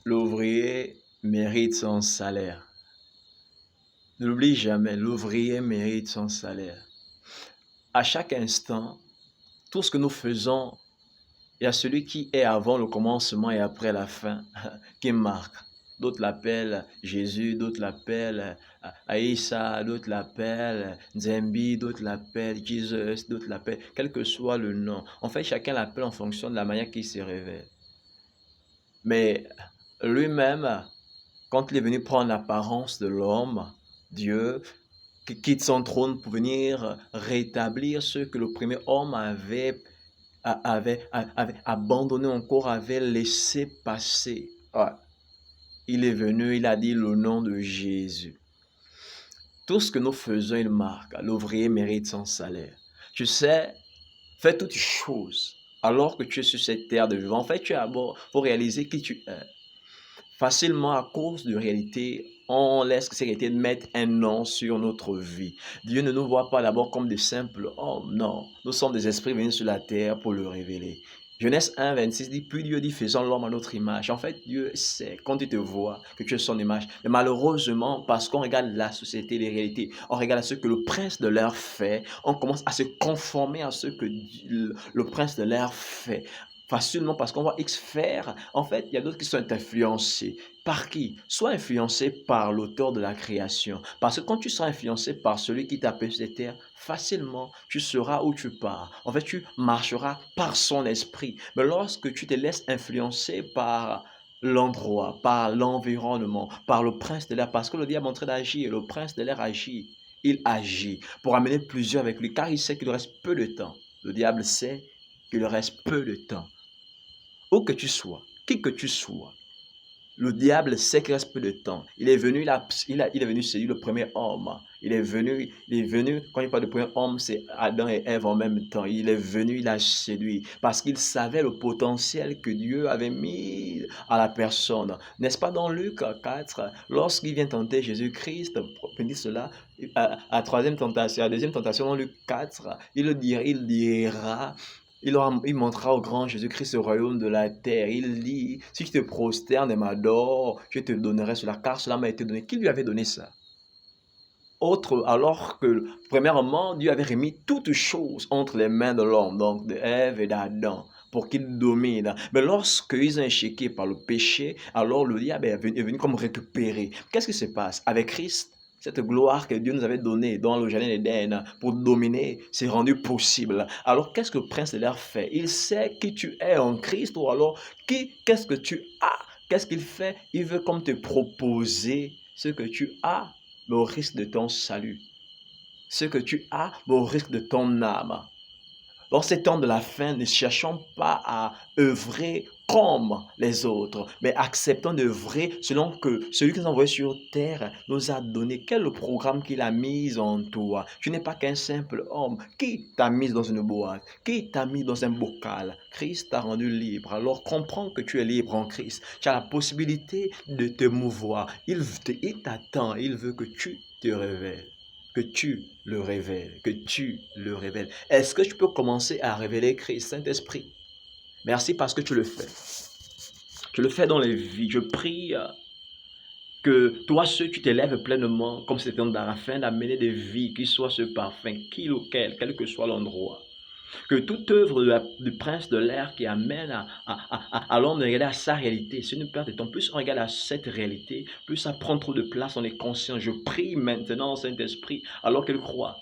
L'ouvrier mérite son salaire. Ne l'oublie jamais, l'ouvrier mérite son salaire. À chaque instant, tout ce que nous faisons, il y a celui qui est avant le commencement et après la fin qui marque. D'autres l'appellent Jésus, d'autres l'appellent Aïssa, d'autres l'appellent Nzembi, d'autres l'appellent Jesus, d'autres l'appellent, quel que soit le nom. En fait, chacun l'appelle en fonction de la manière qu'il se révèle. Mais lui-même, quand il est venu prendre l'apparence de l'homme, Dieu, qui quitte son trône pour venir rétablir ce que le premier homme avait abandonné encore, avait laissé passer. Ouais. Il est venu, il a dit le nom de Jésus. Tout ce que nous faisons, il marque. L'ouvrier mérite son salaire. Tu sais, fais toutes choses alors que tu es sur cette terre de vivant. En fait, tu es à bord pour réaliser qui tu es. Facilement, à cause de réalité, on laisse ces réalités mettre un nom sur notre vie. Dieu ne nous voit pas d'abord comme des simples hommes, non. Nous sommes des esprits venus sur la terre pour le révéler. Genèse 1, 26 dit, puis Dieu dit, faisons l'homme à notre image. En fait, Dieu sait, quand il te voit, que tu es son image. Mais malheureusement, parce qu'on regarde la société, les réalités, on regarde ce que le prince de l'air fait, on commence à se conformer à ce que le prince de l'air fait facilement parce qu'on voit X faire. En fait, il y a d'autres qui sont influencés. Par qui? Soit influencés par l'auteur de la création. Parce que quand tu seras influencé par celui qui t'a appelé sur cette terre, facilement, tu seras où tu pars. En fait, tu marcheras par son esprit. Mais lorsque tu te laisses influencer par l'endroit, par l'environnement, par le prince de l'air, parce que le diable est en train d'agir, le prince de l'air agit. Il agit pour amener plusieurs avec lui, car il sait qu'il reste peu de temps. Le diable sait qu'il reste peu de temps. Où que tu sois, qui que tu sois, le diable sait qu'il reste peu de temps. Il est venu, il est venu séduire le premier homme. Il est venu, quand il parle de premier homme, c'est Adam et Ève en même temps. Il est venu, il a séduit, parce qu'il savait le potentiel que Dieu avait mis à la personne. N'est-ce pas dans Luc 4, lorsqu'il vient tenter Jésus-Christ, dit cela, à la troisième tentation, à la deuxième tentation dans Luc 4, il montrera au grand Jésus-Christ le royaume de la terre. Il dit, si tu te prosternes et m'adores, je te donnerai cela, car cela m'a été donné. Qui lui avait donné ça? Autre, alors que, premièrement, Dieu avait remis toutes choses entre les mains de l'homme, donc de Ève et d'Adam, pour qu'il domine. Mais lorsqu'ils ont échoué par le péché, alors le diable est venu comme récupérer. Qu'est-ce qui se passe avec Christ? Cette gloire que Dieu nous avait donnée dans le jardin d'Éden pour dominer, c'est rendu possible. Alors, qu'est-ce que le prince de l'air fait? Il sait qui tu es en Christ, ou alors qu'est-ce que tu as? Qu'est-ce qu'il fait? Il veut comme te proposer ce que tu as, mais au risque de ton salut. Ce que tu as, mais au risque de ton âme. Dans ces temps de la fin, ne cherchons pas à œuvrer comme les autres, mais acceptons d'œuvrer selon que celui qui nous a envoyé sur terre nous a donné. Quel est le programme qu'il a mis en toi? Tu n'es pas qu'un simple homme. Qui t'a mis dans une boîte? Qui t'a mis dans un bocal? Christ t'a rendu libre. Alors comprends que tu es libre en Christ. Tu as la possibilité de te mouvoir. Il t'attend. Il veut que tu te révèles. Que tu le révèles, que tu le révèles. Est-ce que tu peux commencer à révéler Christ, Saint-Esprit? Merci parce que tu le fais. Tu le fais dans les vies. Je prie que toi, ceux qui t'élèvent pleinement, comme c'était dans la fin, d'amener des vies qui soient ce parfum, quel que soit l'endroit. Que toute œuvre du prince de l'air qui amène à l'homme de regarder à sa réalité, c'est une perte de temps. Plus on regarde à cette réalité, plus ça prend trop de place, on est conscient. Je prie maintenant, Saint-Esprit, alors qu'elle croit,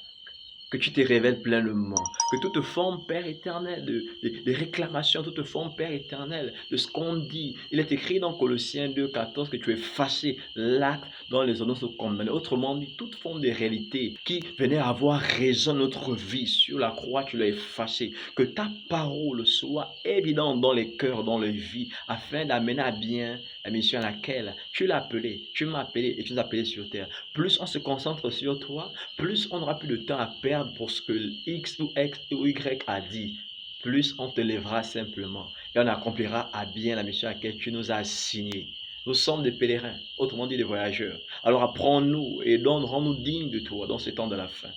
que tu te révèles pleinement, que toute forme, Père éternel, de réclamation, toute forme, Père éternel, de ce qu'on dit, il est écrit dans Colossiens 2,14 que tu es fâché, l'acte dans les ordonnances de condamner. Autrement dit, toute forme de réalité qui venait avoir raison de notre vie sur la croix, tu l'as effacé. Que ta parole soit évidente dans les cœurs, dans les vies, afin d'amener à bien la mission à laquelle tu l'as appelé, tu m'as appelé et tu nous as appelé sur terre. Plus on se concentre sur toi, plus on n'aura plus de temps à perdre pour ce que X ou X ou Y a dit. Plus on te lèvera simplement et on accomplira à bien la mission à laquelle tu nous as assignés. Nous sommes des pèlerins, autrement dit des voyageurs. Alors apprends-nous et rends-nous dignes de toi dans ce temps de la fin.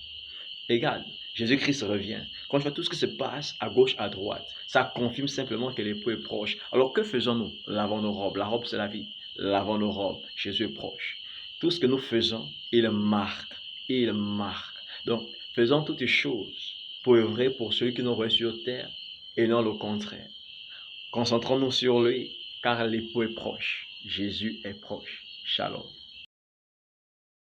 Regarde, Jésus-Christ revient. Quand je vois tout ce qui se passe à gauche, à droite, ça confirme simplement que l'époux est proche. Alors que faisons-nous? Lavons nos robes. La robe, c'est la vie. lavons nos robes, Jésus est proche. Tout ce que nous faisons, il marque, il marque. Donc, faisons toutes choses pour œuvrer pour celui qui nous revient sur terre et non le contraire. Concentrons-nous sur lui, car l'époux est proche. Jésus est proche. Shalom.